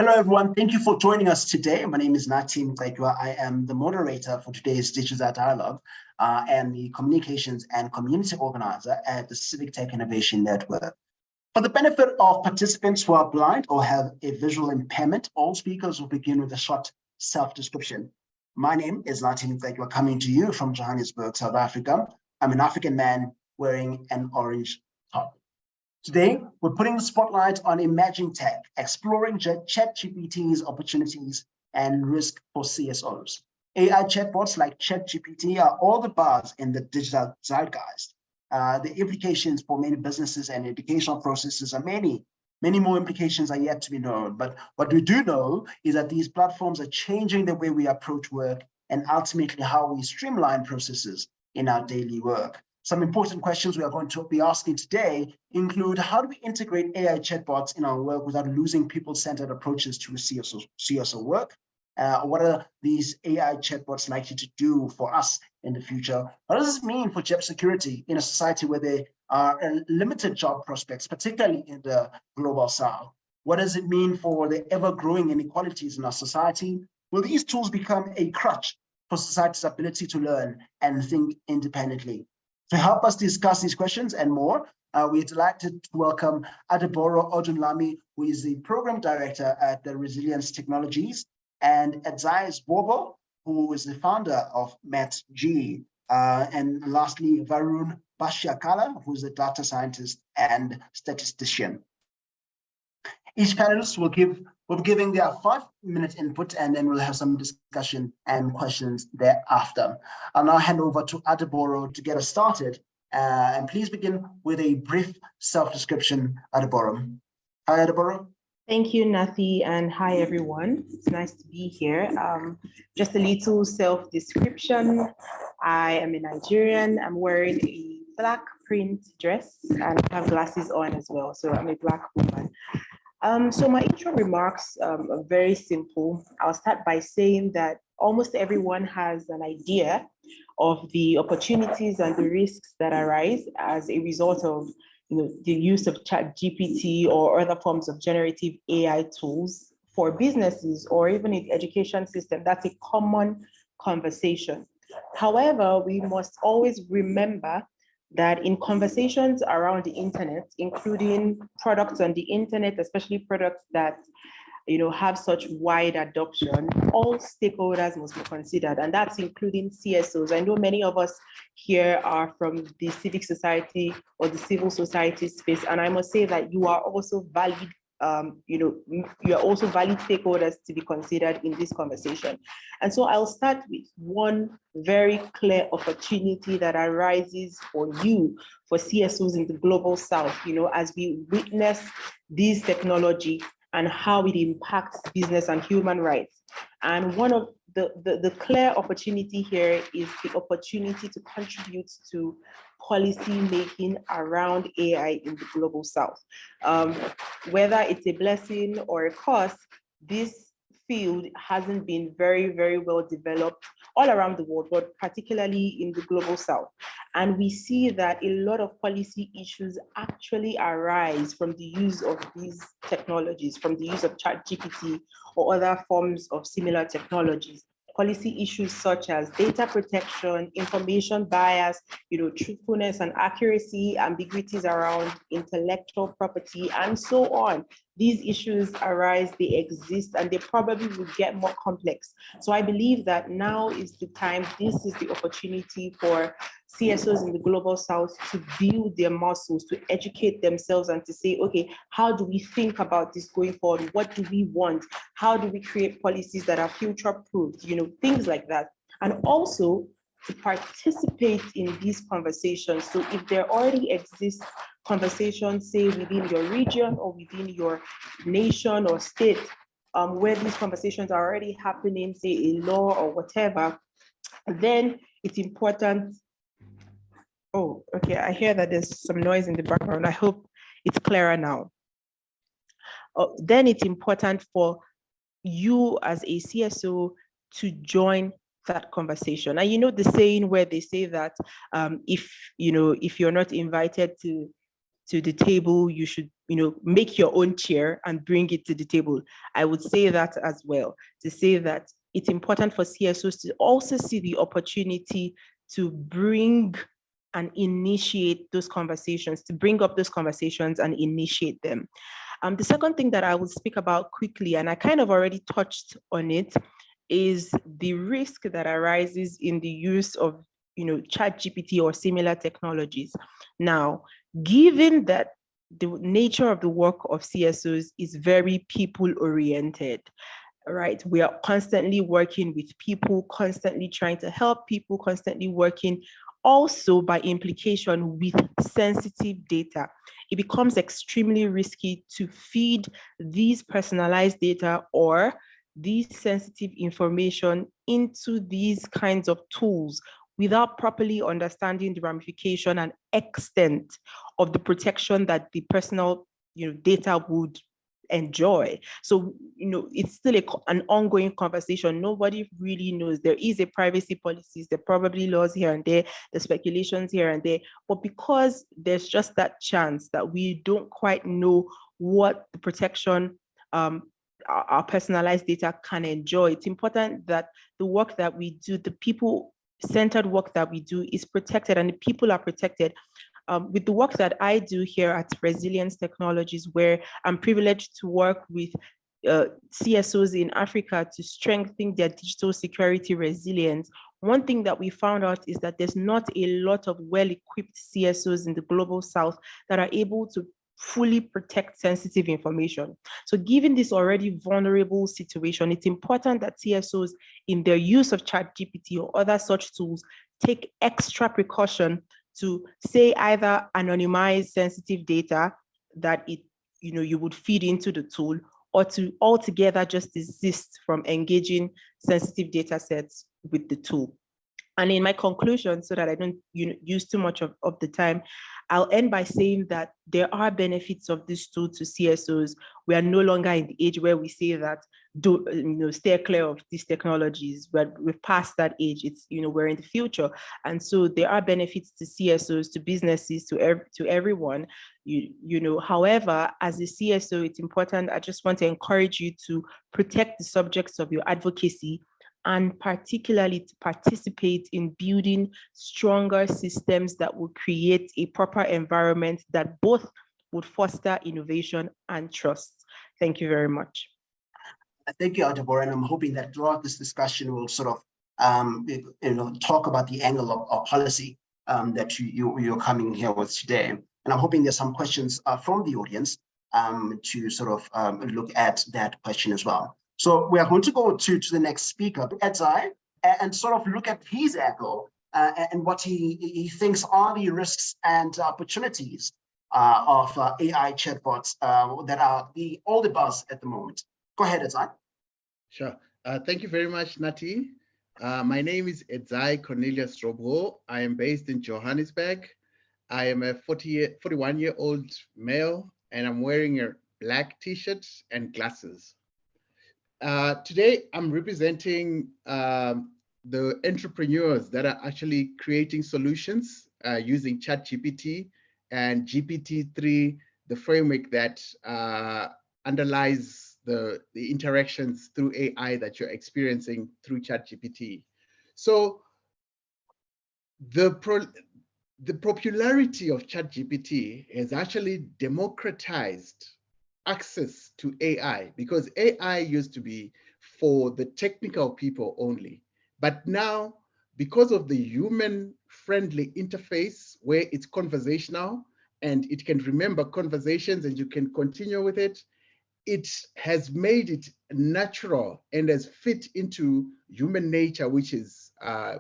Hello, everyone. Thank you for joining us today. My name is Mcetywa. I am the moderator for today's Digital Dialogue and the Communications and Community Organizer at the Civic Tech Innovation Network. For the benefit of participants who are blind or have a visual impairment, all speakers will begin with a short self-description. My name is Mcetywa, coming to you from Johannesburg, South Africa. I'm an African man wearing an orange top. Today, we're putting the spotlight on emerging tech, exploring ChatGPT's opportunities and risk for CSOs. AI chatbots like ChatGPT are all the buzz in the digital zeitgeist. The implications for many businesses and educational processes are many more implications are yet to be known. But what we do know is that these platforms are changing the way we approach work and ultimately how we streamline processes in our daily work. Some important questions we are going to be asking today include: how do we integrate AI chatbots in our work without losing people-centered approaches to CSO work? What are these AI chatbots likely to do for us in the future? What does this mean for job security in a society where there are limited job prospects, particularly in the global south? What does it mean for the ever-growing inequalities in our society? Will these tools become a crutch for society's ability to learn and think independently? To help us discuss these questions and more, we're delighted to welcome Adeboro Odunlami, who is the Program Director at the Resilience Technologies, and Edzai Zvobwo, who is the founder of MathsGee, and lastly, Varoon Bashyakarla, who is a data scientist and statistician. Each panelist will be giving their 5-minute input, and then we'll have some discussion and questions thereafter. I'll now hand over to Adeboro to get us started. And please begin with a brief self-description, Adeboro. Hi, Adeboro. Thank you, Nathi, and hi, everyone. It's nice to be here. Just a little self-description. I am a Nigerian. I'm wearing a black print dress and I have glasses on as well. So I'm a black woman. So my intro remarks are very simple. I'll start by saying that almost everyone has an idea of the opportunities and the risks that arise as a result of the use of ChatGPT or other forms of generative AI tools for businesses or even in the education system. That's a common conversation. However, we must always remember that in conversations around the internet, including products on the internet, especially products that have such wide adoption, all stakeholders must be considered, and that's including CSOs. I know many of us here are from the civic society or the civil society space, and I must say that you are also valid. You are also valid stakeholders to be considered in this conversation. And so I'll start with one very clear opportunity that arises for you, for CSOs in the global south, as we witness this technology and how it impacts business and human rights. And one of the clear opportunity here is the opportunity to contribute to policy making around AI in the global south. Whether it's a blessing or a curse, this field hasn't been very, very well developed all around the world, but particularly in the global south. And we see that a lot of policy issues actually arise from the use of these technologies, from the use of ChatGPT or other forms of similar technologies. Policy issues such as data protection, information bias, truthfulness and accuracy, ambiguities around intellectual property, and so on. These issues arise, they exist, and they probably will get more complex. So I believe that now is the time, this is the opportunity for CSOs in the global south to build their muscles, to educate themselves and to say, okay, how do we think about this going forward? What do we want? How do we create policies that are future-proofed? Things like that. And also to participate in these conversations. So if there already exists conversations, say within your region or within your nation or state, where these conversations are already happening, say in law or whatever, then it's important. Oh, okay, I hear that there's some noise in the background. I hope it's clearer now. Then it's important for you as a CSO to join that conversation. And the saying where they say that if you're not invited to to the table, you should, make your own chair and bring it to the table. I would say that as well, to say that it's important for CSOs to also see the opportunity to bring and initiate those conversations, to bring up those conversations and initiate them. The second thing that I will speak about quickly, and I kind of already touched on it, is the risk that arises in the use of ChatGPT or similar technologies. Now, given that the nature of the work of CSOs is very people-oriented, right? We are constantly working with people, constantly trying to help people, constantly working also by implication with sensitive data. It becomes extremely risky to feed these personalized data or these sensitive information into these kinds of tools without properly understanding the ramification and extent of the protection that the personal data would enjoy. So, it's still an ongoing conversation. Nobody really knows. There is a privacy policies, there are probably laws here and there, the speculations here and there, but because there's just that chance that we don't quite know what the protection our personalized data can enjoy, it's important that the work that we do, the people-centered work that we do, is protected and the people are protected. With the work that I do here at Resilience Technologies, where I'm privileged to work with CSOs in Africa to strengthen their digital security resilience, one thing that we found out is that there's not a lot of well-equipped CSOs in the global south that are able to fully protect sensitive information. So given this already vulnerable situation, it's important that CSOs in their use of ChatGPT or other such tools take extra precaution to say either anonymize sensitive data that you would feed into the tool, or to altogether just desist from engaging sensitive data sets with the tool. And in my conclusion, so that I don't use too much of the time, I'll end by saying that there are benefits of this tool to CSOs. We are no longer in the age where we say that stay clear of these technologies, but we've passed that age. It's we're in the future, and so there are benefits to CSOs, to businesses, to everyone. However, as a CSO, it's important. I just want to encourage you to protect the subjects of your advocacy, and particularly to participate in building stronger systems that will create a proper environment that both would foster innovation and trust. Thank you very much. Thank you, Adeboro, and I'm hoping that throughout this discussion we'll sort of talk about the angle of policy that you're coming here with today. And I'm hoping there's some questions from the audience to sort of look at that question as well. So we are going to go to the next speaker, Edzai, and sort of look at his angle and what he thinks are the risks and opportunities of AI chatbots that are all the buzz at the moment. Go ahead, Edzai. Sure. Thank you very much, Nati. My name is Edzai Zvobwo. I am based in Johannesburg. I am a 41-year-old male, and I'm wearing a black t-shirt and glasses. Today, I'm representing the entrepreneurs that are actually creating solutions using ChatGPT and GPT-3, the framework that underlies the interactions through AI that you're experiencing through ChatGPT. So the popularity of ChatGPT has actually democratized access to AI, because AI used to be for the technical people only. But now, because of the human-friendly interface where it's conversational and it can remember conversations and you can continue with it, it has made it natural and has fit into human nature, which is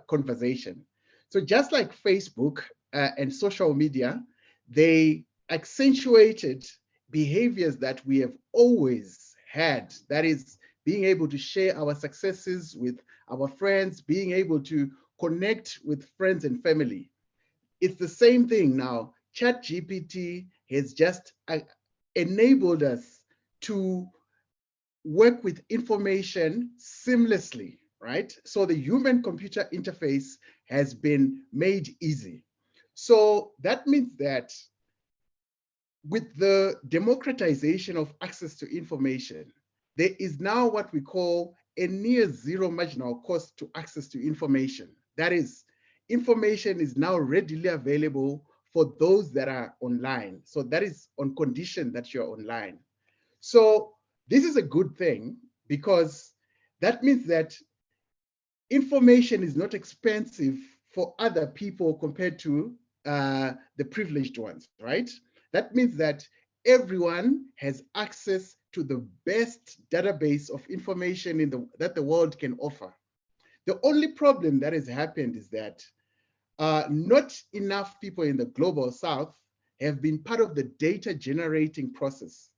conversation. So just like Facebook and social media, they accentuated behaviors that we have always had, that is being able to share our successes with our friends, being able to connect with friends and family. It's the same thing now. ChatGPT has just enabled us to work with information seamlessly, right? So the human-computer interface has been made easy. So that means that with the democratization of access to information, there is now what we call a near zero marginal cost to access to information. That is, information is now readily available for those that are online. So that is on condition that you're online. So this is a good thing because that means that information is not expensive for other people compared to the privileged ones, right? That means that everyone has access to the best database of information that the world can offer. The only problem that has happened is that not enough people in the global south have been part of the data generating process.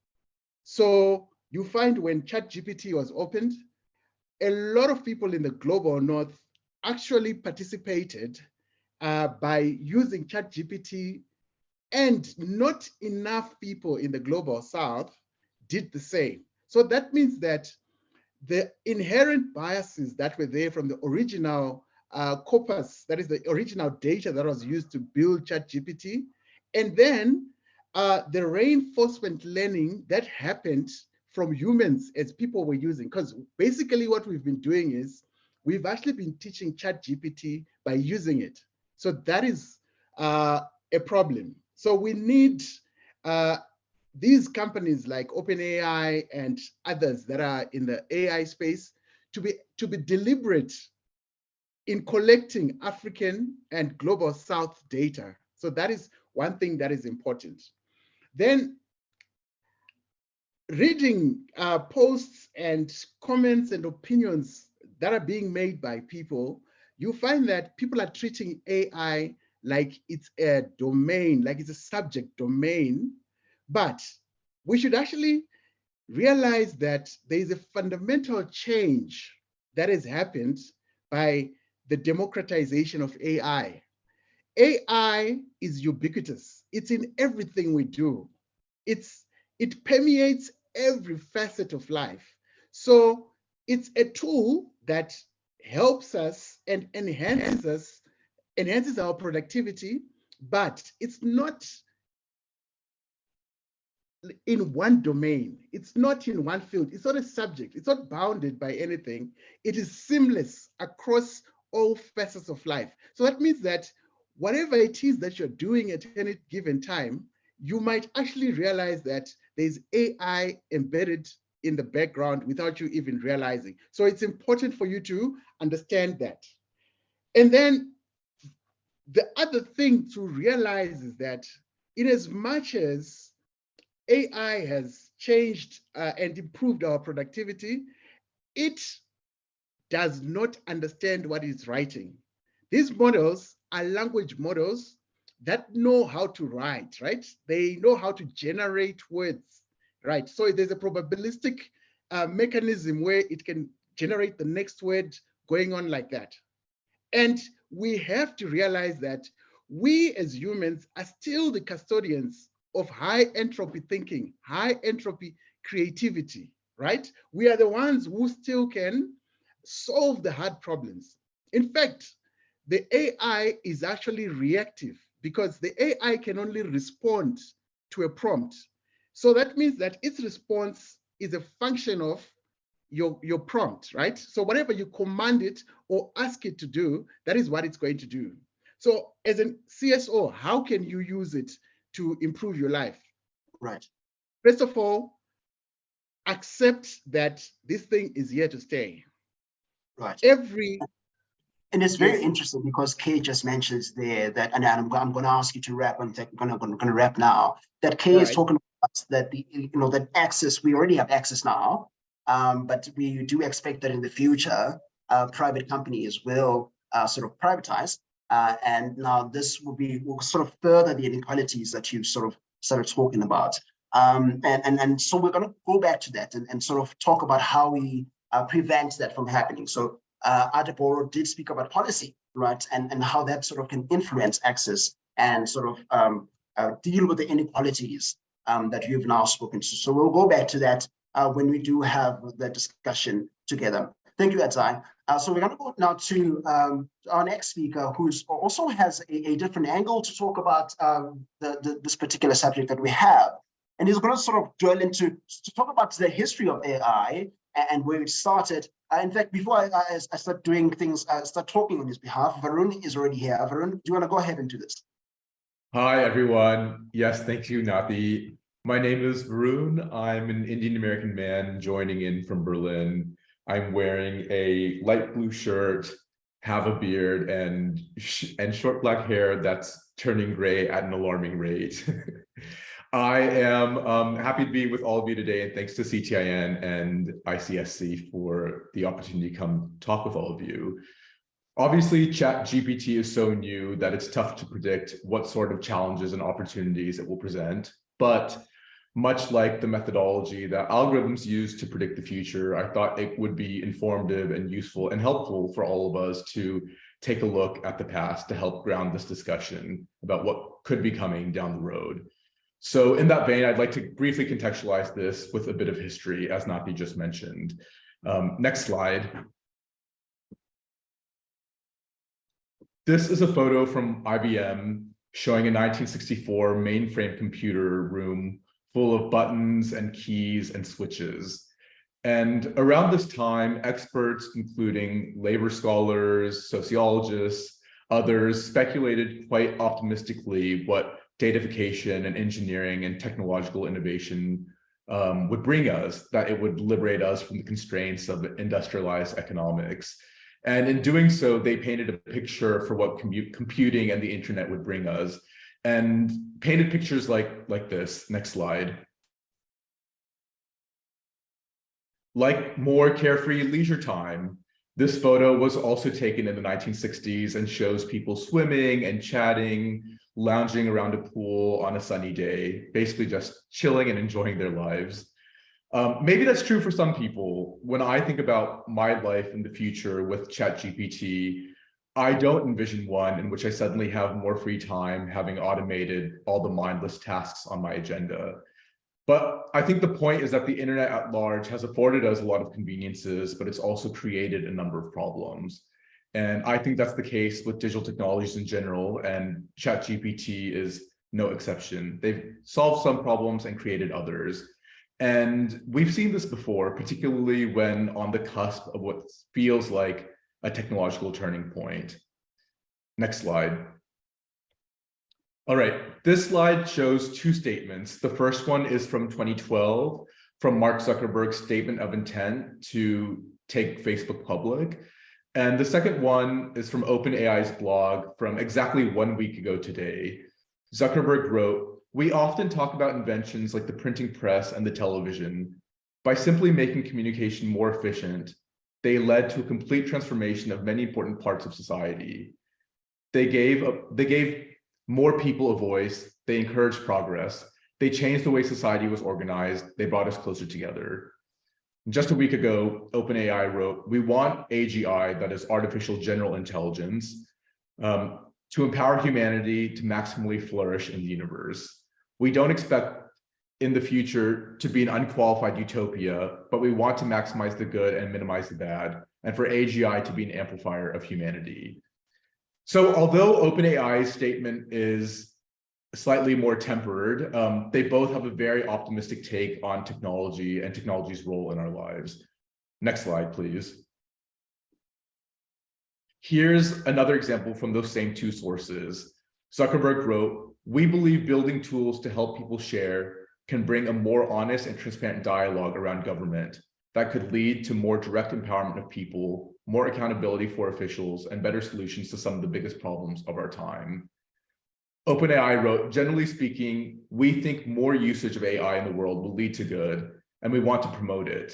So you find when ChatGPT was opened, a lot of people in the global north actually participated by using ChatGPT, and not enough people in the global south did the same. So that means that the inherent biases that were there from the original corpus, that is the original data that was used to build ChatGPT, and then the reinforcement learning that happened from humans as people were using. Because basically what we've been doing is we've actually been teaching ChatGPT by using it. So that is a problem. So we need these companies like OpenAI and others that are in the AI space to be deliberate in collecting African and global South data. So that is one thing that is important. Then reading posts and comments and opinions that are being made by people, you find that people are treating AI like it's a domain, like it's a subject domain. But we should actually realize that there is a fundamental change that has happened by the democratization of AI. AI is ubiquitous. It's in everything we do. It permeates every facet of life. So it's a tool that helps us and enhances our productivity, but it's not in one domain. It's not in one field. It's not a subject. It's not bounded by anything. It is seamless across all facets of life. So that means that whatever it is that you're doing at any given time, you might actually realize that there's AI embedded in the background without you even realizing. So it's important for you to understand that. And then the other thing to realize is that in as much as AI has changed and improved our productivity, it does not understand what it's writing. These models are language models that know how to write, right? They know how to generate words, right? So there's a probabilistic mechanism where it can generate the next word going on like that. And we have to realize that we as humans are still the custodians of high entropy thinking, high entropy creativity, right? We are the ones who still can solve the hard problems. In fact, the AI is actually reactive because the AI can only respond to a prompt. So that means that its response is a function of your prompt, right? So whatever you command it or ask it to do, that is what it's going to do. So as a CSO, how can you use it to improve your life? Right. First of all, accept that this thing is here to stay. Right. And it's very interesting because Kay just mentions there that, and I'm going to ask you to wrap. I'm going to wrap now. That Kay is talking about that that access, we already have access now, but we do expect that in the future, private companies will sort of privatize, and now this will sort of further the inequalities that you sort of started talking about, and so we're going to go back to that and sort of talk about how we prevent that from happening. So Adeboro did speak about policy, right, and how that sort of can influence access and sort of deal with the inequalities that you've now spoken to. So we'll go back to that when we do have the discussion together. Thank you, Edzai. So we're going to go now to our next speaker, who also has a different angle to talk about this particular subject that we have. And he's going to sort of dwell into, to talk about the history of AI and where it started. In fact, before I start doing things, start talking on his behalf, Varoon is already here. Varoon, do you want to go ahead and do this? Hi, everyone. Yes, thank you, Nathi. My name is Varoon. I'm an Indian American man joining in from Berlin. I'm wearing a light blue shirt, have a beard, and short black hair that's turning gray at an alarming rate. I am happy to be with all of you today, and thanks to CTIN and ICSC for the opportunity to come talk with all of you. Obviously, ChatGPT is so new that it's tough to predict what sort of challenges and opportunities it will present, but much like the methodology that algorithms use to predict the future, I thought it would be informative and useful and helpful for all of us to take a look at the past to help ground this discussion about what could be coming down the road. So in that vein, I'd like to briefly contextualize this with a bit of history, as Nathi just mentioned. Next slide. This is a photo from IBM showing a 1964 mainframe computer room full of buttons and keys and switches. And around this time, experts, including labor scholars, sociologists, others, speculated quite optimistically what datafication and engineering and technological innovation would bring us, that it would liberate us from the constraints of industrialized economics. And in doing so, they painted a picture for what computing and the internet would bring us, and painted pictures like this. Next slide. Like more carefree leisure time, this photo was also taken in the 1960s and shows people swimming and chatting, lounging around a pool on a sunny day, basically just chilling and enjoying their lives. Maybe that's true for some people. When I think about my life in the future with ChatGPT, I don't envision one in which I suddenly have more free time, having automated all the mindless tasks on my agenda. But I think the point is that the internet at large has afforded us a lot of conveniences, but it's also created a number of problems. And I think that's the case with digital technologies in general, and ChatGPT is no exception. They've solved some problems and created others. And we've seen this before, particularly when on the cusp of what feels like a technological turning point. Next slide. All right, this slide shows two statements. The first one is from 2012, from Mark Zuckerberg's statement of intent to take Facebook public. And the second one is from OpenAI's blog from exactly 1 week ago today. Zuckerberg wrote, "We often talk about inventions like the printing press and the television. By simply making communication more efficient, they led to a complete transformation of many important parts of society. They gave more people a voice, they encouraged progress, they changed the way society was organized, they brought us closer together." Just a week ago, OpenAI wrote, "We want AGI, that is artificial general intelligence, to empower humanity to maximally flourish in the universe. We don't expect in the future to be an unqualified utopia, but we want to maximize the good and minimize the bad, and for AGI to be an amplifier of humanity." So although OpenAI's statement is slightly more tempered, they both have a very optimistic take on technology and technology's role in our lives. Next slide, please. Here's another example from those same two sources. Zuckerberg wrote, "We believe building tools to help people share can bring a more honest and transparent dialogue around government that could lead to more direct empowerment of people, more accountability for officials, and better solutions to some of the biggest problems of our time." OpenAI wrote, "Generally speaking, we think more usage of AI in the world will lead to good, and we want to promote it.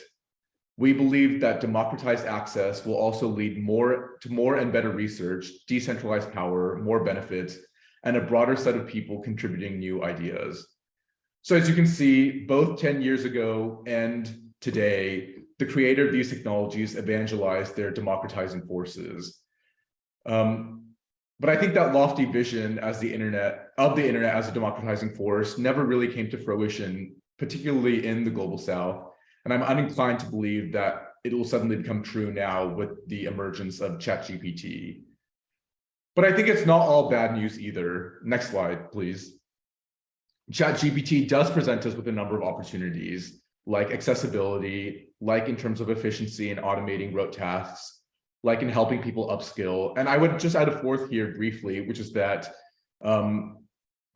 We believe that democratized access will also lead to more and better research, decentralized power, more benefits, and a broader set of people contributing new ideas." So as you can see, both 10 years ago and today, the creator of these technologies evangelized their democratizing forces. But I think that lofty vision of the internet as a democratizing force never really came to fruition, particularly in the global South. And I'm uninclined to believe that it will suddenly become true now with the emergence of ChatGPT. But I think it's not all bad news either. Next slide, please. ChatGPT does present us with a number of opportunities, like accessibility, like in terms of efficiency and automating rote tasks, like in helping people upskill. And I would just add a fourth here briefly, which is that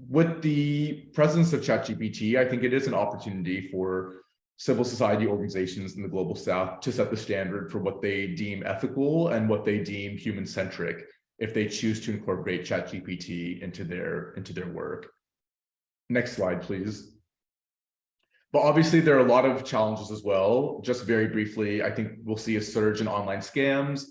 with the presence of ChatGPT, I think it is an opportunity for civil society organizations in the global south to set the standard for what they deem ethical and what they deem human-centric if they choose to incorporate ChatGPT into their work. Next slide, please. But obviously, there are a lot of challenges as well. Just very briefly, I think we'll see a surge in online scams.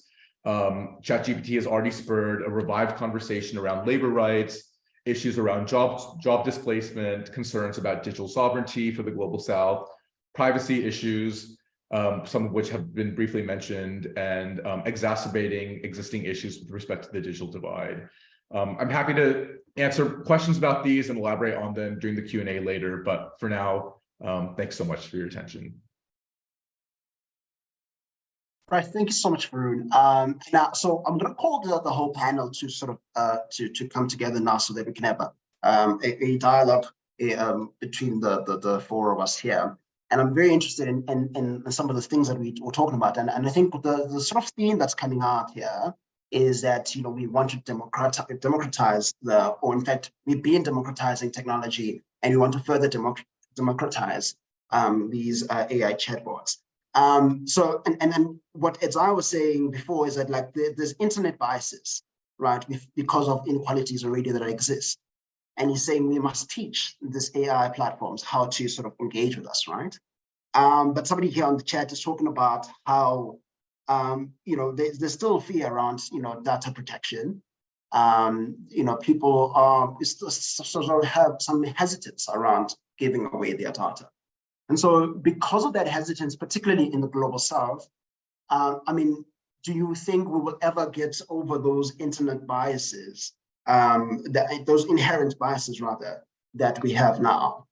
ChatGPT has already spurred a revived conversation around labor rights, issues around job displacement, concerns about digital sovereignty for the global south, privacy issues, some of which have been briefly mentioned, and exacerbating existing issues with respect to the digital divide. I'm happy to answer questions about these and elaborate on them during the Q&A later, but for now, thanks so much for your attention. Right, thank you so much, Varoon. Now, so I'm going to call the whole panel to sort of to come together now so that we can have a dialogue between the four of us here. And I'm very interested in some of the things that we were talking about. And I think the sort of theme that's coming out here is that, you know, we want to democratize or in fact, we've been democratizing technology, and we want to further democratize these AI chatbots. So, and then what Edzai was saying before is that, like, there's internet biases, right, because of inequalities already that exist. And he's saying we must teach this AI platforms how to sort of engage with us, right? But somebody here on the chat is talking about how, you know, there's still fear around, you know, data protection. You know, people sort of have some hesitance around giving away their data. And so because of that hesitance, particularly in the global south, I mean, do you think we will ever get over those internet biases, those inherent biases rather, that we have now?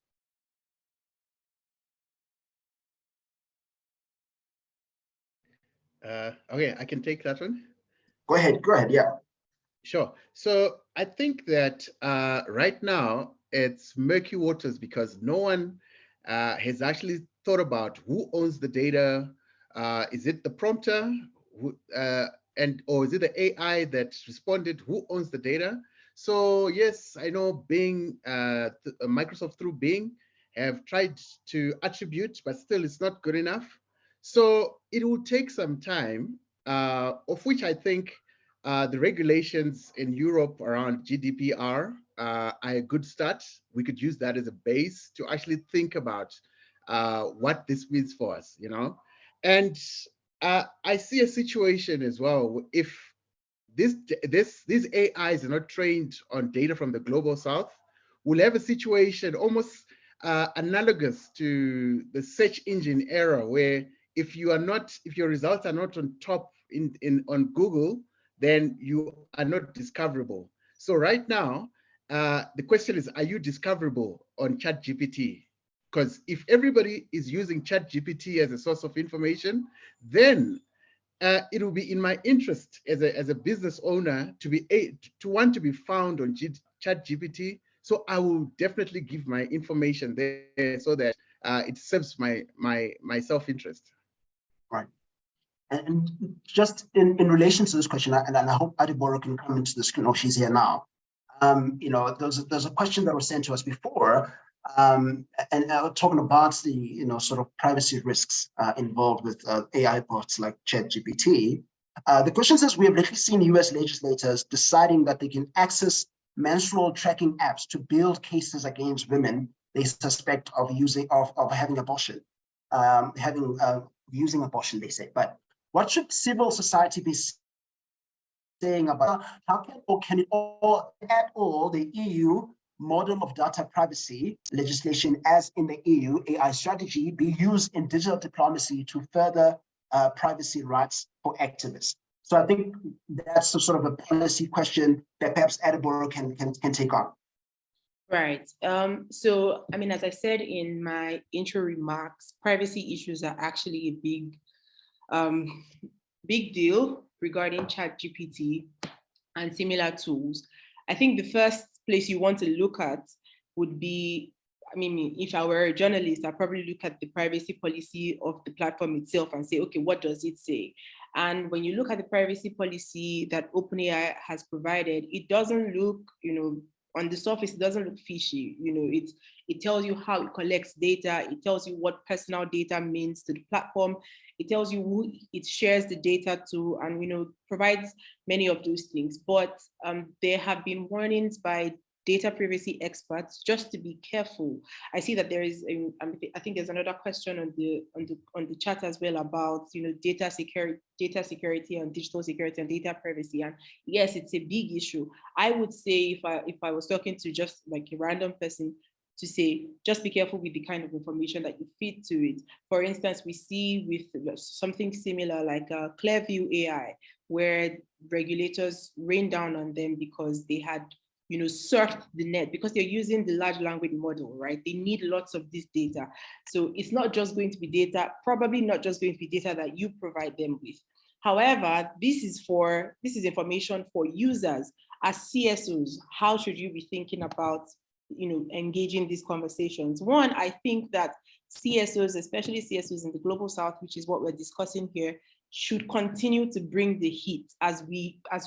Okay, I can take that one. Go ahead, yeah. Sure. So I think that right now it's murky waters because no one has actually thought about who owns the data. Is it the prompter, or is it the AI that responded? Who owns the data? So yes, I know Bing, Microsoft through Bing have tried to attribute, but still it's not good enough. So it will take some time, of which I think the regulations in Europe around GDPR are a good start. We could use that as a base to actually think about what this means for us, you know. And I see a situation as well, if these AIs are not trained on data from the global south, we'll have a situation almost analogous to the search engine era, where if your results are not on top on Google, then you are not discoverable. So right now, the question is, are you discoverable on ChatGPT? Because if everybody is using ChatGPT as a source of information, then it will be in my interest as a business owner to want to be found on ChatGPT. So I will definitely give my information there so that it serves my self-interest. Right. And just in relation to this question, and I hope Adeboro can come into the screen, or she's here now. You know, there's a question that was sent to us before, and talking about the, you know, sort of privacy risks involved with AI bots like ChatGPT. The question says, we have lately seen US legislators deciding that they can access menstrual tracking apps to build cases against women they suspect of having abortion, using abortion, they say. But what should civil society be saying about how can it all at all the EU model of data privacy legislation, as in the EU AI strategy, be used in digital diplomacy to further privacy rights for activists? So I think that's a sort of a policy question that perhaps Adeboro can take on. Right. So, I mean, as I said in my intro remarks, privacy issues are actually a big Big deal regarding ChatGPT and similar tools. I think the first place you want to look at would be, I mean, if I were a journalist, I'd probably look at the privacy policy of the platform itself and say, okay, what does it say? And when you look at the privacy policy that OpenAI has provided, it doesn't look, on the surface, it doesn't look fishy. It tells you how it collects data. It tells you what personal data means to the platform. It tells you who it shares the data to, and provides many of those things. But there have been warnings by data privacy experts just to be careful. I see that there is, I think there's another question on the chat as well about data security and digital security and data privacy. And yes, it's a big issue. I would say if I was talking to just like a random person, to say, just be careful with the kind of information that you feed to it. For instance, we see with something similar like Clearview AI, where regulators rained down on them because they had surfed the net, because they're using the large language model, right? They need lots of this data. So it's not just going to be data, probably not just going to be data that you provide them with. However, this is information for users. As CSOs, how should you be thinking about engaging these conversations? One, I think that CSOs, especially CSOs in the Global South, which is what we're discussing here, should continue to bring the heat as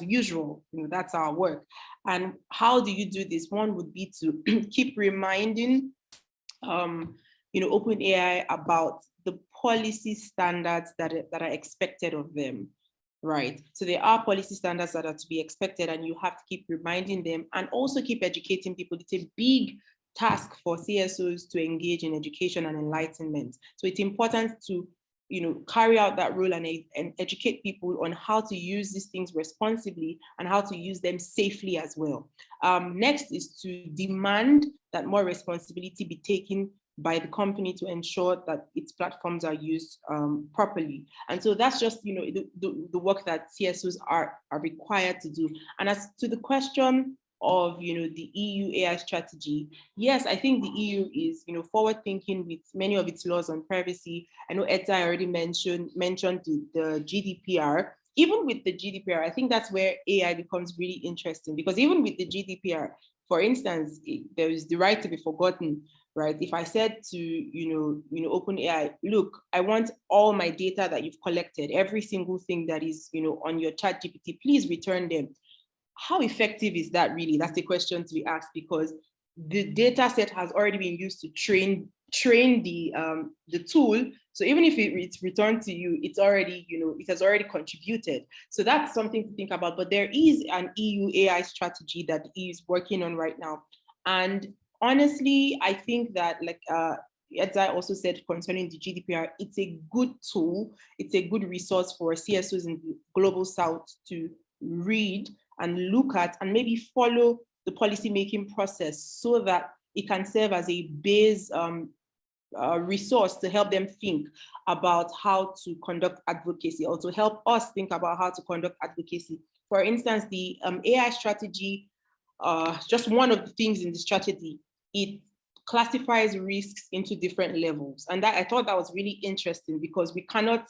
usual. That's our work. And how do you do this? One would be to keep reminding OpenAI about the policy standards that are expected of them, right? So there are policy standards that are to be expected, and you have to keep reminding them, and also keep educating people. It's a big task for CSOs to engage in education and enlightenment. So it's important to carry out that role and educate people on how to use these things responsibly and how to use them safely as well. Next is to demand that more responsibility be taken by the company to ensure that its platforms are used properly. And so that's just the work that CSOs are required to do. And as to the question of the EU AI strategy, yes, I think the EU is forward thinking with many of its laws on privacy. I know Edzai already mentioned the GDPR. Even with the GDPR, I think that's where AI becomes really interesting, because even with the GDPR, for instance, there is the right to be forgotten, right? If I said to OpenAI, look, I want all my data that you've collected, every single thing that is on your ChatGPT, please return them. How effective is that really? That's the question to be asked, because the data set has already been used to train the tool. So even if it's returned to you, it's already, it has already contributed. So that's something to think about. But there is an EU AI strategy that the EU is working on right now. And honestly, I think that, like Edzai also said concerning the GDPR, it's a good tool. It's a good resource for CSOs in the Global South to read and look at and maybe follow the policy-making process, so that it can serve as a base resource to help them think about how to conduct advocacy, or to help us think about how to conduct advocacy. For instance, the AI strategy, just one of the things in the strategy, it classifies risks into different levels. And that, I thought that was really interesting, because we cannot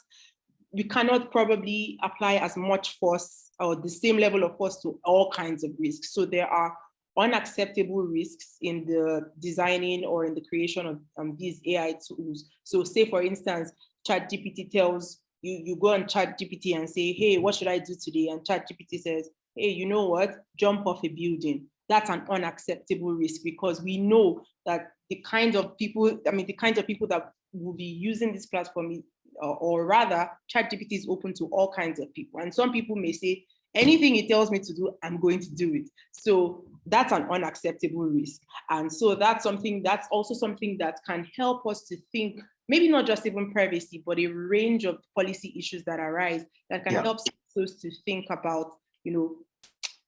probably apply as much force or the same level of force to all kinds of risks. So there are unacceptable risks in the designing or in the creation of these AI tools. So say, for instance, ChatGPT tells you go on ChatGPT and say, hey, what should I do today? And ChatGPT says, hey, you know what? Jump off a building. That's an unacceptable risk, because we know that the kinds of people that will be using this platform, or rather, ChatGPT is open to all kinds of people. And some people may say, anything it tells me to do, I'm going to do it. So that's an unacceptable risk. And so that's also something that can help us to think, maybe not just even privacy, but a range of policy issues that arise that can help us to think about,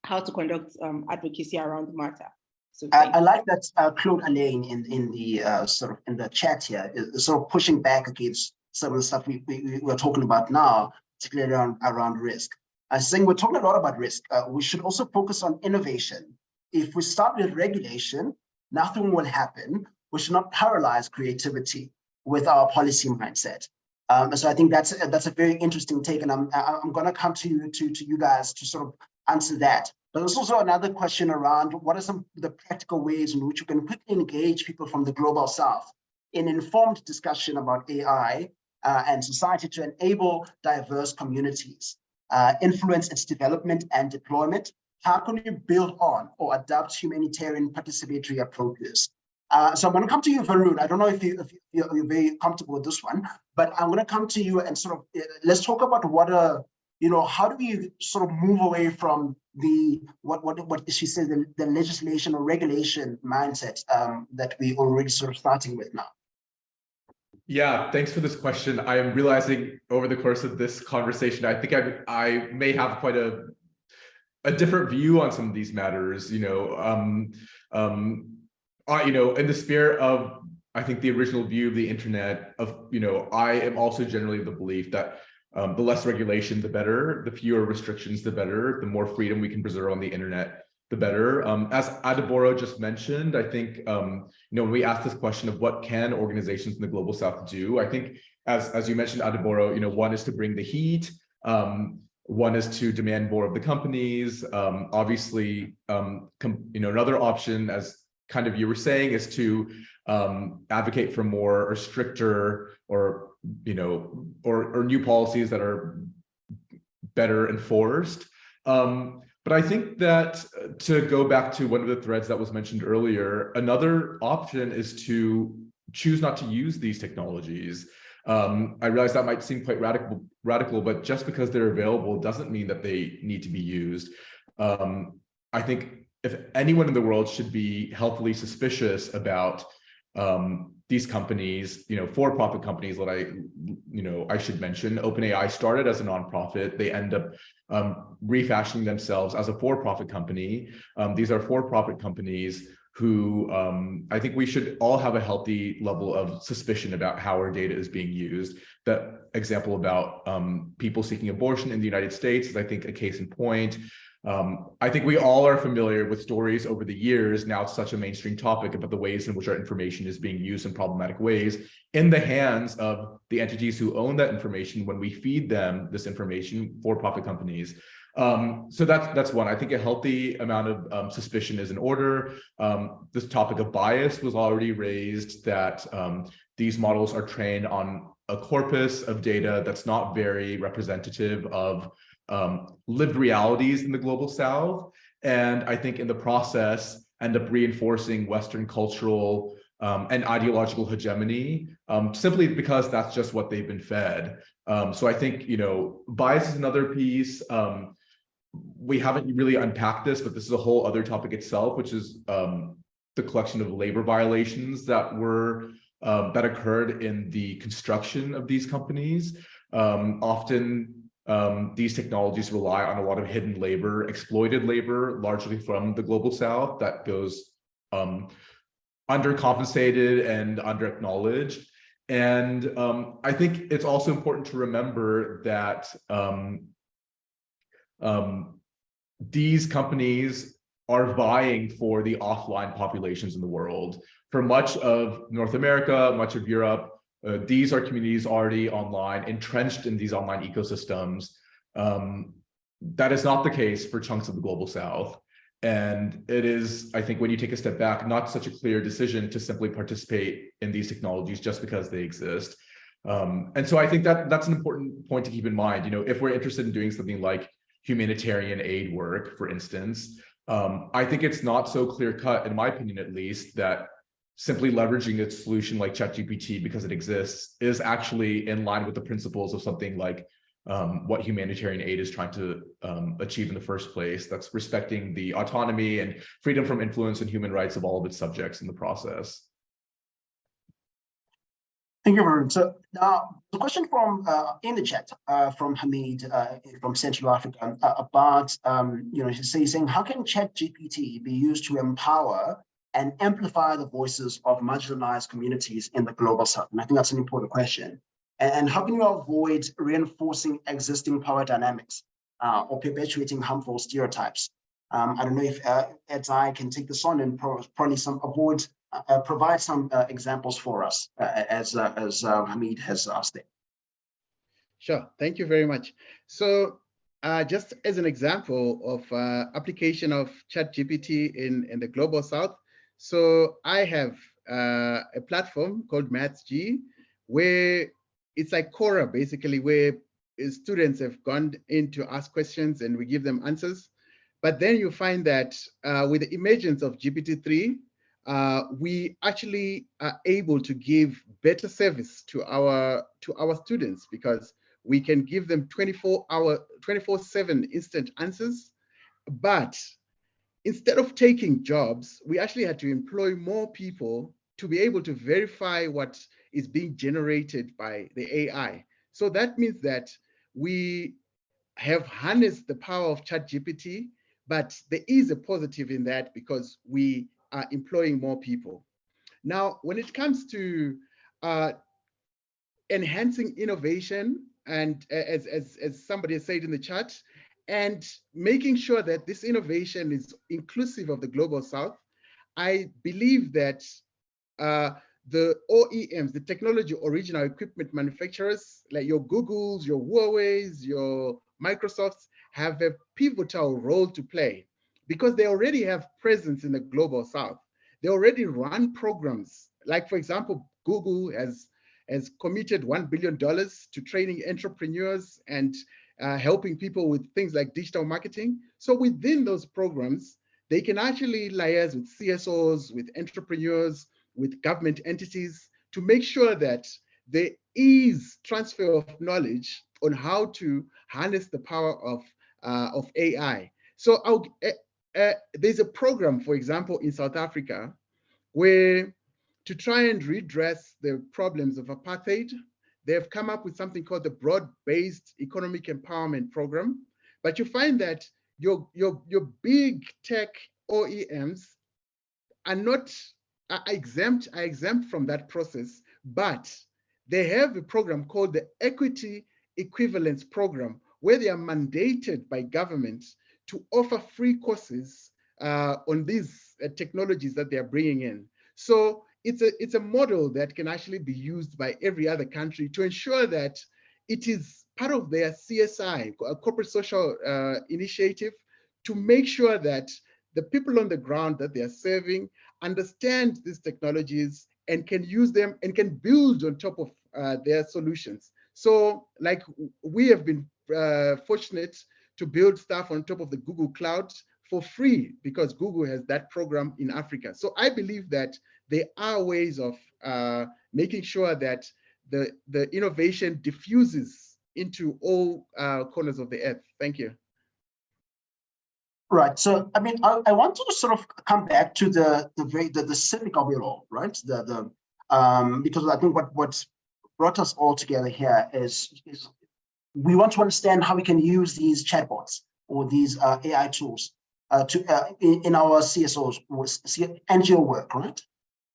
how to conduct advocacy around the matter. So I like that Claude Alain in the sort of in the chat here is sort of pushing back against some of the stuff we're talking about now, particularly around risk. I think we're talking a lot about risk. We should also focus on innovation. If we start with regulation, nothing will happen. We should not paralyze creativity with our policy mindset. So I think that's a very interesting take, and I'm going to come to you guys to sort of answer that. But there's also another question around what are some of the practical ways in which you can quickly engage people from the global south in informed discussion about AI and society to enable diverse communities, influence its development and deployment. How can you build on or adapt humanitarian participatory approaches? So I'm going to come to you, Varoon. I don't know if you're very comfortable with this one, but I'm going to come to you and sort of let's talk about how do we sort of move away from the what she said, the legislation or regulation mindset that we already sort of starting with now. Yeah, thanks for this question. I am realizing over the course of this conversation, I think I may have quite a different view on some of these matters. In the spirit of, I think, the original view of the internet, I am also generally of the belief that the less regulation, the better, the fewer restrictions, the better, the more freedom we can preserve on the internet, the better. As Adeboro just mentioned, I think, when we ask this question of what can organizations in the Global South do, I think, as you mentioned, Adeboro, one is to bring the heat, one is to demand more of the companies. Obviously, another option, as kind of you were saying, is to advocate for more or stricter or new policies that are better enforced. But I think that, to go back to one of the threads that was mentioned earlier, another option is to choose not to use these technologies. I realize that might seem quite radical, but just because they're available doesn't mean that they need to be used. I think if anyone in the world should be healthily suspicious about these companies, for-profit companies that I should mention, OpenAI started as a nonprofit. They end up refashioning themselves as a for-profit company. These are for-profit companies who I think we should all have a healthy level of suspicion about how our data is being used. That example about people seeking abortion in the United States is, I think, a case in point. I think we all are familiar with stories over the years. Now it's such a mainstream topic about the ways in which our information is being used in problematic ways in the hands of the entities who own that information when we feed them this information, for-profit companies. So that's one. I think a healthy amount of suspicion is in order. This topic of bias was already raised, that these models are trained on a corpus of data that's not very representative of lived realities in the Global South. And I think in the process end up reinforcing Western cultural and ideological hegemony, simply because that's just what they've been fed. So I think, bias is another piece. We haven't really unpacked this, but this is a whole other topic itself, which is the collection of labor violations that occurred in the construction of these companies. Often these technologies rely on a lot of hidden labor, exploited labor, largely from the Global South, that goes undercompensated and underacknowledged. And I think it's also important to remember that these companies are vying for the offline populations in the world. For much of North America, much of Europe, these are communities already online, entrenched in these online ecosystems. That is not the case for chunks of the Global South. And it is, I think, when you take a step back, not such a clear decision to simply participate in these technologies just because they exist. And so I think that's an important point to keep in mind. If we're interested in doing something like humanitarian aid work, for instance, I think it's not so clear-cut, in my opinion at least, that simply leveraging a solution like ChatGPT because it exists is actually in line with the principles of something like what humanitarian aid is trying to achieve in the first place. That's respecting the autonomy and freedom from influence and human rights of all of its subjects in the process. Thank you, Varoon. So now the question from in the chat from Hamid from Central Africa about he's saying, how can ChatGPT be used to empower and amplify the voices of marginalized communities in the Global South? And I think that's an important question. And how can you avoid reinforcing existing power dynamics or perpetuating harmful stereotypes? I don't know if Edzai can take this on and probably provide some examples for us, as Hamid has asked it. Sure, thank you very much. So just as an example of application of ChatGPT in the Global South, so I have a platform called MathsGee, where it's like Quora, basically, where students have gone in to ask questions and we give them answers. But then you find that with the emergence of GPT-3, we actually are able to give better service to our students, because we can give them 24/7 instant answers. But instead of taking jobs, we actually had to employ more people to be able to verify what is being generated by the AI. So that means that we have harnessed the power of ChatGPT, but there is a positive in that because we are employing more people. Now, when it comes to enhancing innovation, and as somebody has said in the chat, and making sure that this innovation is inclusive of the Global South, I believe that the OEMs, the technology original equipment manufacturers, like your Googles, your Huawei's, your Microsofts, have a pivotal role to play because they already have presence in the Global South. They already run programs. Like, for example, Google has committed $1 billion to training entrepreneurs and helping people with things like digital marketing. So within those programs, they can actually liaise with CSOs, with entrepreneurs, with government entities to make sure that there is transfer of knowledge on how to harness the power of AI. So there's a program, for example, in South Africa, where to try and redress the problems of apartheid, they have come up with something called the Broad-Based Economic Empowerment Program. But you find that your big tech OEMs are exempt from that process, but they have a program called the Equity Equivalence Program, where they are mandated by government to offer free courses on these technologies that they are bringing in. So it's a model that can actually be used by every other country to ensure that it is part of their CSI, a corporate social initiative, to make sure that the people on the ground that they are serving understand these technologies and can use them and can build on top of their solutions. So like we have been fortunate to build stuff on top of the Google Cloud for free because Google has that program in Africa. So I believe that there are ways of making sure that the innovation diffuses into all corners of the earth. Thank you. Right. So, I mean, I want to sort of come back to the civic of it all, right? Because I think what brought us all together here is we want to understand how we can use these chatbots or these AI tools in our CSOs NGO work, right?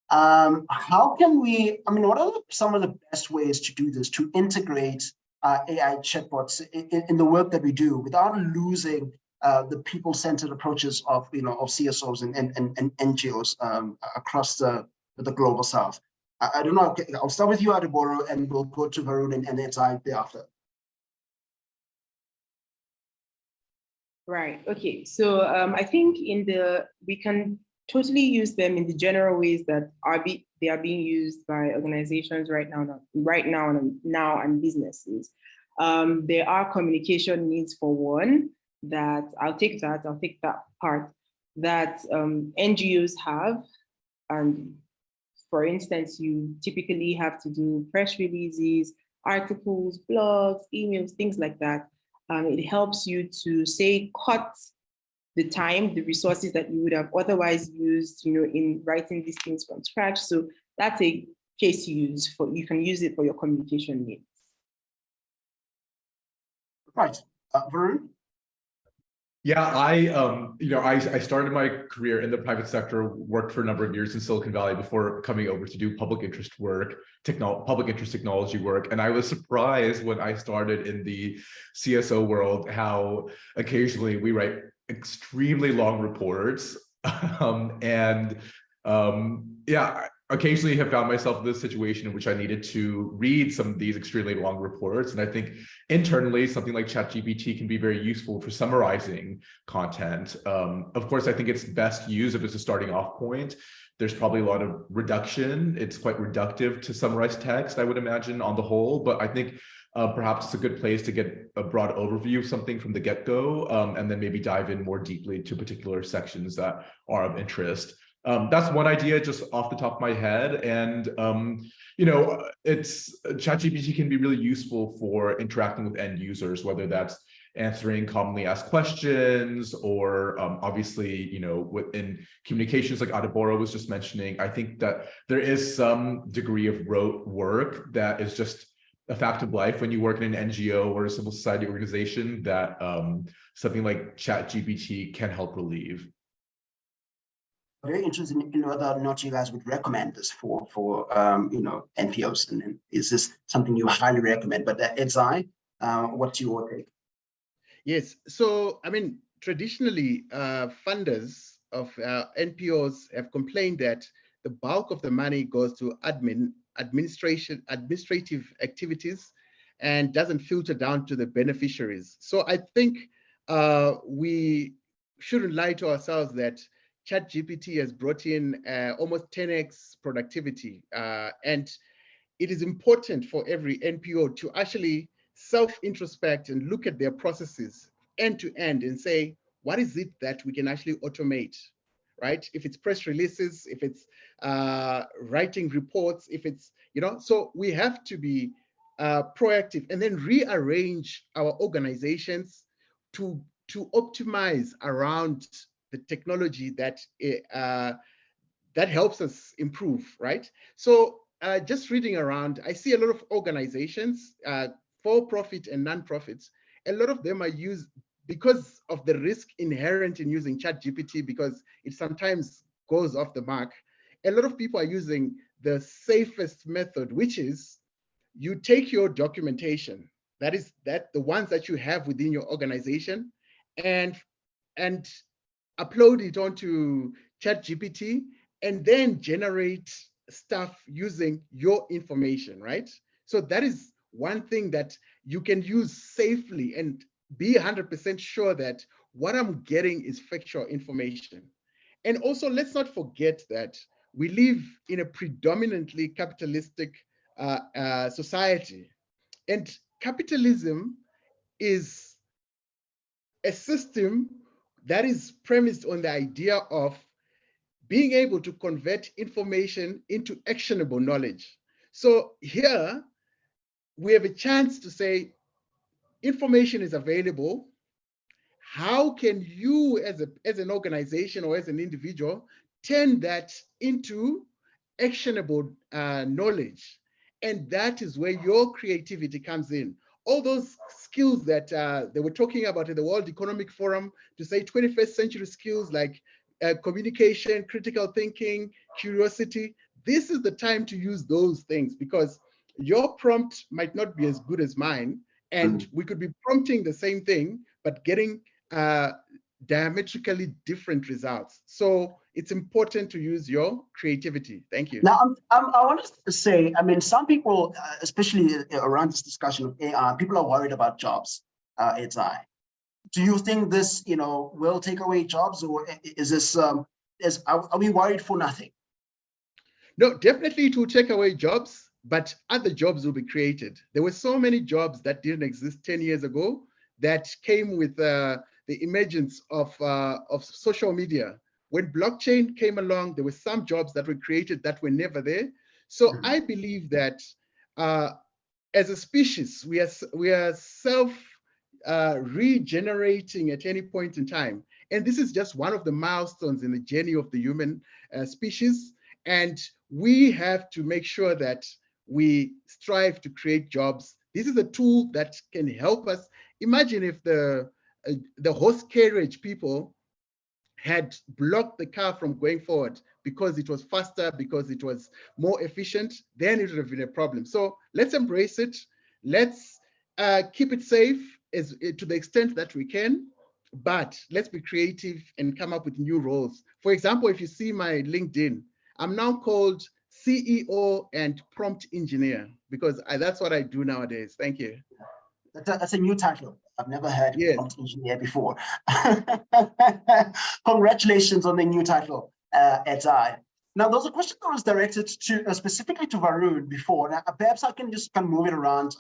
How can we? I mean, what are some of the best ways to do this, to integrate AI chatbots in the work that we do without losing the people-centered approaches of CSOs and NGOs across the Global South? I don't know. I'll start with you, Adeboro, and we'll go to Varoon and Edzai thereafter. Right. Okay. So I think we can totally use them in the general ways that they are being used by organizations right now and businesses. There are communication needs for one. I'll take that part that NGOs have. And for instance, you typically have to do press releases, articles, blogs, emails, things like that. It helps you to cut the time, the resources that you would have otherwise used, in writing these things from scratch. So that's a case to use you can use it for your communication needs. Right. Varoon? Yeah, I started my career in the private sector, worked for a number of years in Silicon Valley before coming over to do public interest work, public interest technology work. And I was surprised when I started in the CSO world, how occasionally we write extremely long reports. Yeah, occasionally have found myself in this situation in which I needed to read some of these extremely long reports. And I think internally, something like ChatGPT can be very useful for summarizing content. Of course, I think it's best used if it's a starting off point. There's probably a lot of reduction. It's quite reductive to summarize text, I would imagine, on the whole. But I think perhaps it's a good place to get a broad overview of something from the get-go, and then maybe dive in more deeply to particular sections that are of interest. That's one idea just off the top of my head. And, ChatGPT can be really useful for interacting with end users, whether that's answering commonly asked questions or obviously, within communications like Adeboro was just mentioning. I think that there is some degree of rote work that is just a fact of life when you work in an NGO or a civil society organization that something like ChatGPT can help relieve. Very interested in whether or not you guys would recommend this for NPOs, and is this something you highly recommend? But Edzai, what's your take? Yes, so I mean, traditionally, funders of NPOs have complained that the bulk of the money goes to administrative activities and doesn't filter down to the beneficiaries. So I think we shouldn't lie to ourselves that ChatGPT has brought in almost 10x productivity, and it is important for every NPO to actually self-introspect and look at their processes end to end and say, what is it that we can actually automate, right? If it's press releases, if it's writing reports, if it's, so we have to be proactive and then rearrange our organizations to optimize around the technology that that helps us improve, right? So just reading around, I see a lot of organizations, for-profit and non-profits. A lot of them are used because of the risk inherent in using ChatGPT, because it sometimes goes off the mark. A lot of people are using the safest method, which is you take your documentation, the ones that you have within your organization, and upload it onto ChatGPT, and then generate stuff using your information, right? So that is one thing that you can use safely and be 100% sure that what I'm getting is factual information. And also, let's not forget that we live in a predominantly capitalistic society. And capitalism is a system that is premised on the idea of being able to convert information into actionable knowledge. So here we have a chance to say, information is available. How can you as an organization or as an individual turn that into actionable knowledge? And that is where your creativity comes in. All those skills that they were talking about at the World Economic Forum, to say 21st century skills like communication, critical thinking, curiosity, this is the time to use those things, because your prompt might not be as good as mine, and we could be prompting the same thing, but getting diametrically different results. So it's important to use your creativity. Thank you. Now, I want to say, I mean, some people, especially around this discussion of AI, people are worried about jobs. Edzai, do you think this, will take away jobs, or is this, are we worried for nothing? No, definitely it will take away jobs, but other jobs will be created. There were so many jobs that didn't exist 10 years ago that came with the emergence of social media. When blockchain came along, there were some jobs that were created that were never there. So I believe that as a species, we are regenerating at any point in time. And this is just one of the milestones in the journey of the human species. And we have to make sure that we strive to create jobs. This is a tool that can help us. Imagine if the horse carriage people had blocked the car from going forward because it was faster, because it was more efficient, then it would have been a problem. So let's embrace it. Let's keep it safe to the extent that we can, but let's be creative and come up with new roles. For example, if you see my LinkedIn, I'm now called CEO and prompt engineer, because that's what I do nowadays. Thank you. That's a new title. I've never heard Yes. prompt engineer before. Congratulations on the new title, Edzai. Now, there's a question that was directed to specifically to Varoon before. Now, perhaps I can just kind of move it around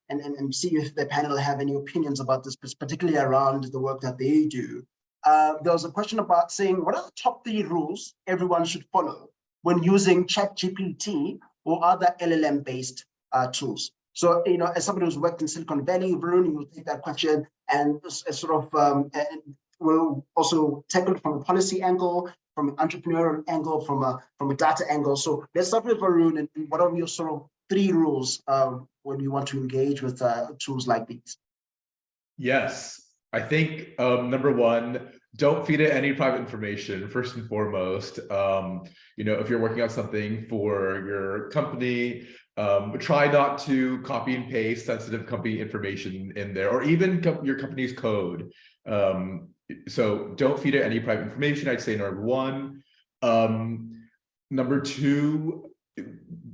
and see if the panel have any opinions about this, particularly around the work that they do. There was a question about saying, what are the top 3 rules everyone should follow when using ChatGPT or other LLM-based tools? So, you know, as somebody who's worked in Silicon Valley, Varoon, you will take that question and we'll also tackle it from a policy angle, from an entrepreneurial angle, from a data angle. So let's start with Varoon, and what are your sort of 3 rules when you want to engage with tools like these? Yes, I think number 1, don't feed it any private information, first and foremost. You know, if you're working on something for your company, try not to copy and paste sensitive company information in there, or even your company's code. So don't feed it any private information, I'd say number 1. Number 2,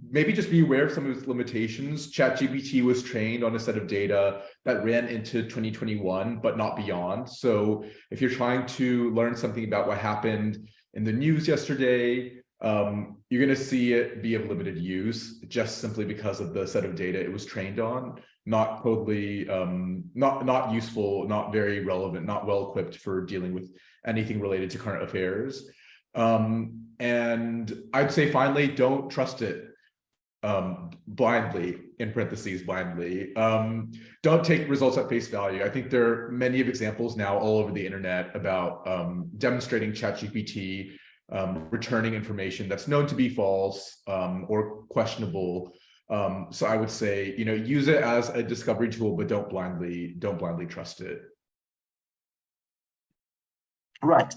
maybe just be aware of some of its limitations. ChatGPT was trained on a set of data that ran into 2021, but not beyond. So if you're trying to learn something about what happened in the news yesterday, you're going to see it be of limited use just simply because of the set of data it was trained on. Not totally, not useful, not very relevant, not well equipped for dealing with anything related to current affairs. And I'd say finally, don't trust it blindly, in parentheses, blindly. Don't take results at face value. I think there are many of examples now all over the internet about demonstrating ChatGPT returning information that's known to be false or questionable. So I would say, you know, use it as a discovery tool, but don't blindly trust it. Right.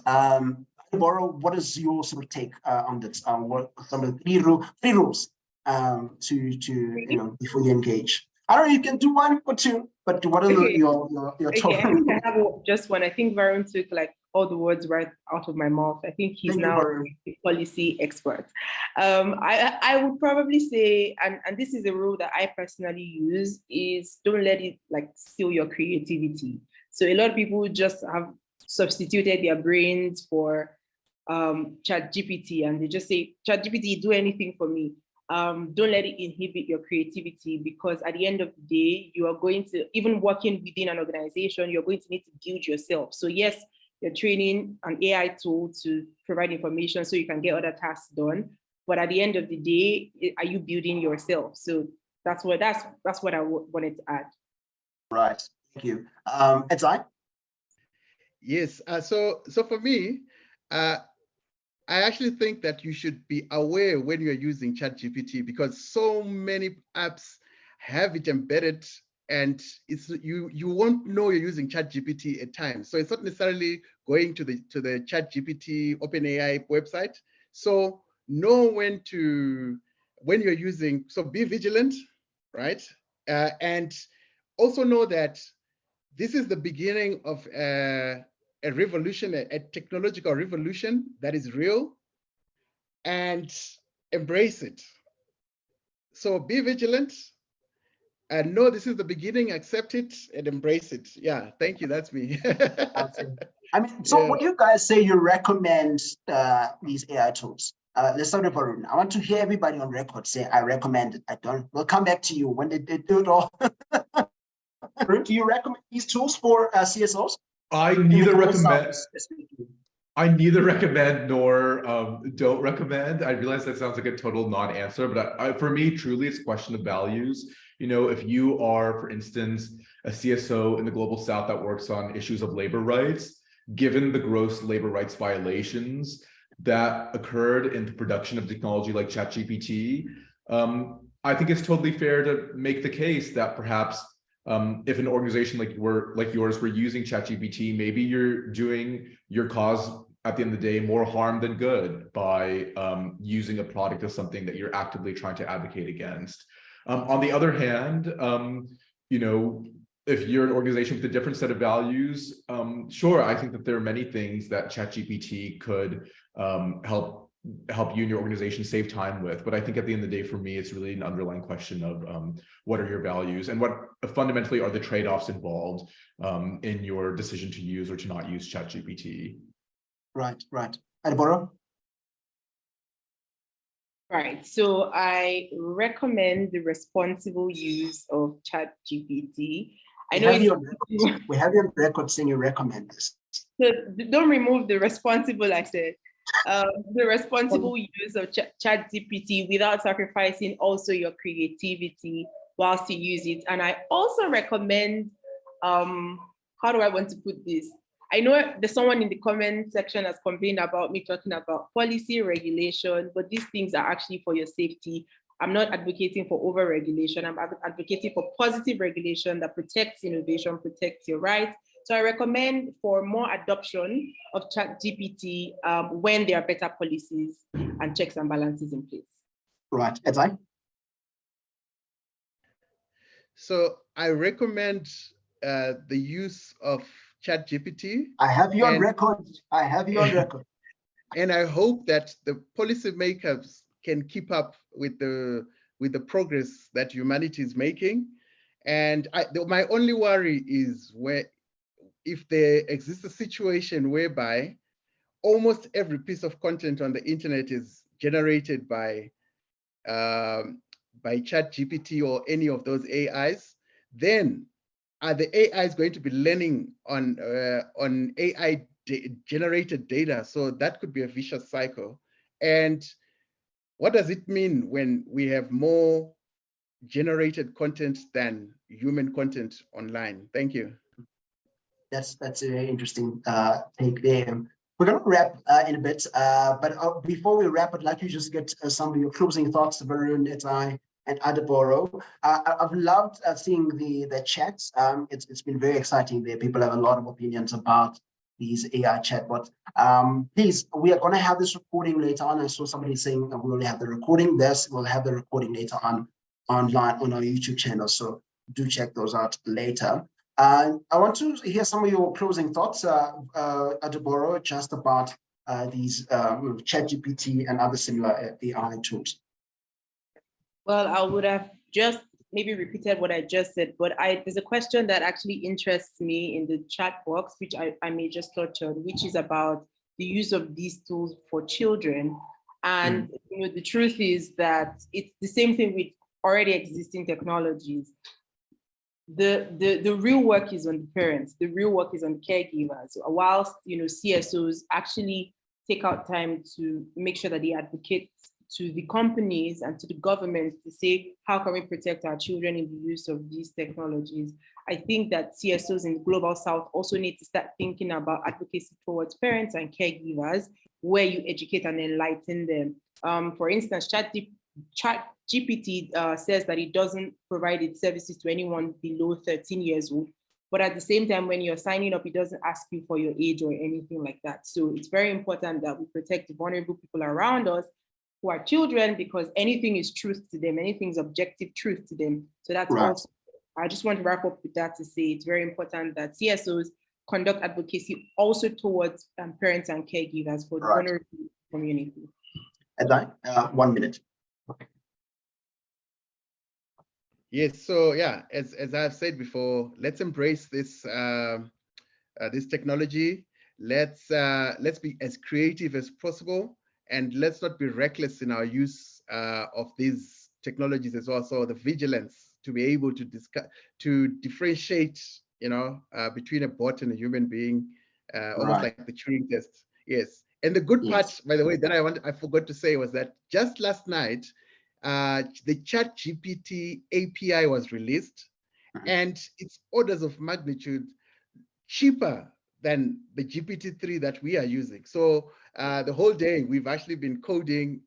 Adeboro, what is your sort of take on this? What are some of the 3 rules to you know, before you engage? I don't know, you can do 1 or 2, but what are your top? I think I have just 1. I think Varoon took like all the words right out of my mouth. I think he's now a policy expert. I would probably say, and this is a rule that I personally use, is don't let it like steal your creativity. So a lot of people just have substituted their brains for ChatGPT, and they just say, ChatGPT, do anything for me. Don't let it inhibit your creativity, because at the end of the day, you are going to, even working within an organization, you're going to need to build yourself. So yes, you're training an AI tool to provide information so you can get other tasks done. But at the end of the day, are you building yourself? So that's what I wanted to add. Right, thank you. Edzai? Yes, so for me, I actually think that you should be aware when you're using ChatGPT, because so many apps have it embedded, and it's you won't know you're using ChatGPT at times. So it's not necessarily going to the ChatGPT OpenAI website. So know when you're using. So be vigilant, right? And also know that this is the beginning of a revolution, a technological revolution that is real, and embrace it. So be vigilant and know this is the beginning, accept it and embrace it. Yeah, thank you, that's me. I mean, so would you guys say you recommend these AI tools? Let's start with Varoon. I want to hear everybody on record say, I recommend it. I don't. We'll come back to you when they do it all. Varoon, do you recommend these tools for CSOs? I neither recommend nor don't recommend. I realize that sounds like a total non-answer, but for me, truly, it's a question of values. You know, if you are, for instance, a CSO in the Global South that works on issues of labor rights, given the gross labor rights violations that occurred in the production of technology like ChatGPT, I think it's totally fair to make the case that perhaps if an organization like yours were using ChatGPT, maybe you're doing your cause at the end of the day more harm than good by using a product of something that you're actively trying to advocate against. On the other hand, you know, if you're an organization with a different set of values, sure, I think that there are many things that ChatGPT could help help you and your organization save time with. But I think at the end of the day, for me, it's really an underlying question of what are your values and what fundamentally are the trade-offs involved in your decision to use or to not use ChatGPT. Right. Adeboro? Right, so I recommend the responsible use of ChatGPT. I know we have you on record saying you recommend this. So don't remove the responsible, I said. The responsible use of ChatGPT without sacrificing also your creativity whilst you use it. And I also recommend, how do I want to put this? I know there's someone in the comment section has complained about me talking about policy regulation, but these things are actually for your safety. I'm not advocating for over-regulation. I'm advocating for positive regulation that protects innovation, protects your rights. So I recommend for more adoption of ChatGPT when there are better policies and checks and balances in place. Right, Edzai? So I recommend the use of ChatGPT. I have you on record. I have you on record. And I hope that the policymakers can keep up with the progress that humanity is making. And my only worry is if there exists a situation whereby almost every piece of content on the internet is generated by ChatGPT or any of those AIs, then are the AIs going to be learning on AI generated data? So that could be a vicious cycle. And what does it mean when we have more generated content than human content online? Thank you. That's a very interesting take there. We're going to wrap in a bit, but before we wrap, I'd like to just get some of your closing thoughts, Varoon, Edzai, and Adeboro. I've loved seeing the chats. It's been very exciting there. People have a lot of opinions about these AI chatbots. Please, we are going to have this recording later on. I saw somebody saying we will have the recording. We'll have the recording later on online on our YouTube channel. So do check those out later. I want to hear some of your closing thoughts, Adeboro, just about these ChatGPT and other similar AI tools. Well, I would have just maybe repeated what I just said, but there's a question that actually interests me in the chat box, which I may just touch on, which is about the use of these tools for children. And you know, the truth is that it's the same thing with already existing technologies. The real work is on the parents. The real work is on the caregivers. Whilst CSOs actually take out time to make sure that they advocate to the companies and to the governments to say, how can we protect our children in the use of these technologies? I think that CSOs in the Global South also need to start thinking about advocacy towards parents and caregivers, where you educate and enlighten them. For instance, ChatGPT says that it doesn't provide its services to anyone below 13 years old. But at the same time, when you're signing up, it doesn't ask you for your age or anything like that. So it's very important that we protect the vulnerable people around us who are children, because anything is truth to them, anything is objective truth to them. So that's right. Also, I just want to wrap up with that to say it's very important that CSOs conduct advocacy also towards parents and caregivers for the vulnerable community. Edzai, 1 minute. Okay. Yes, so yeah, as I've said before, let's embrace this this technology. Let's be as creative as possible, and let's not be reckless in our use of these technologies as well. So the vigilance to be able to differentiate, between a bot and a human being, almost like the Turing test. Yes, and the good part, by the way, that I forgot to say was that just last night, the ChatGPT API was released, and it's orders of magnitude cheaper than the GPT-3 that we are using. So the whole day we've actually been coding,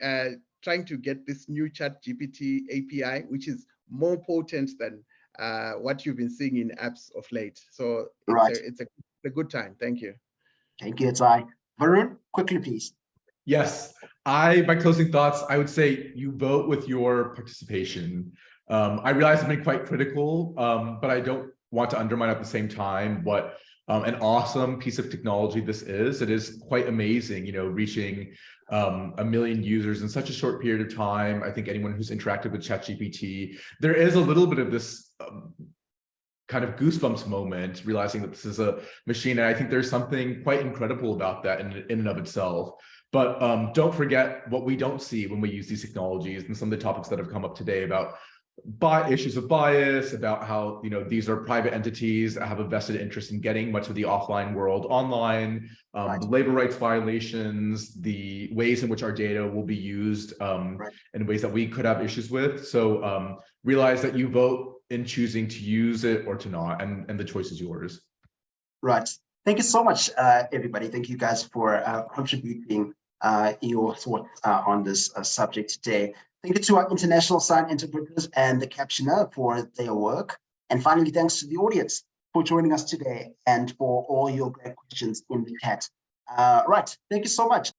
trying to get this new ChatGPT API, which is more potent than what you've been seeing in apps of late. So it's a good time. Thank you. Thank you, Edzai. Varoon, quickly, please. Yes, my closing thoughts, I would say you vote with your participation. I realize I've been quite critical, but I don't want to undermine at the same time what an awesome piece of technology this is. It is quite amazing, reaching 1 million users in such a short period of time. I think anyone who's interacted with ChatGPT, there is a little bit of this kind of goosebumps moment, realizing that this is a machine. And I think there's something quite incredible about that in and of itself. But don't forget what we don't see when we use these technologies, and some of the topics that have come up today about issues of bias, about how these are private entities that have a vested interest in getting much of the offline world online, the labor rights violations, the ways in which our data will be used in ways that we could have issues with. So realize that you vote in choosing to use it or to not, and the choice is yours. Right. Thank you so much, everybody. Thank you guys for contributing your thoughts on this subject today. Thank you to our international sign interpreters and the captioner for their work. And finally, thanks to the audience for joining us today and for all your great questions in the chat. Right. Thank you so much.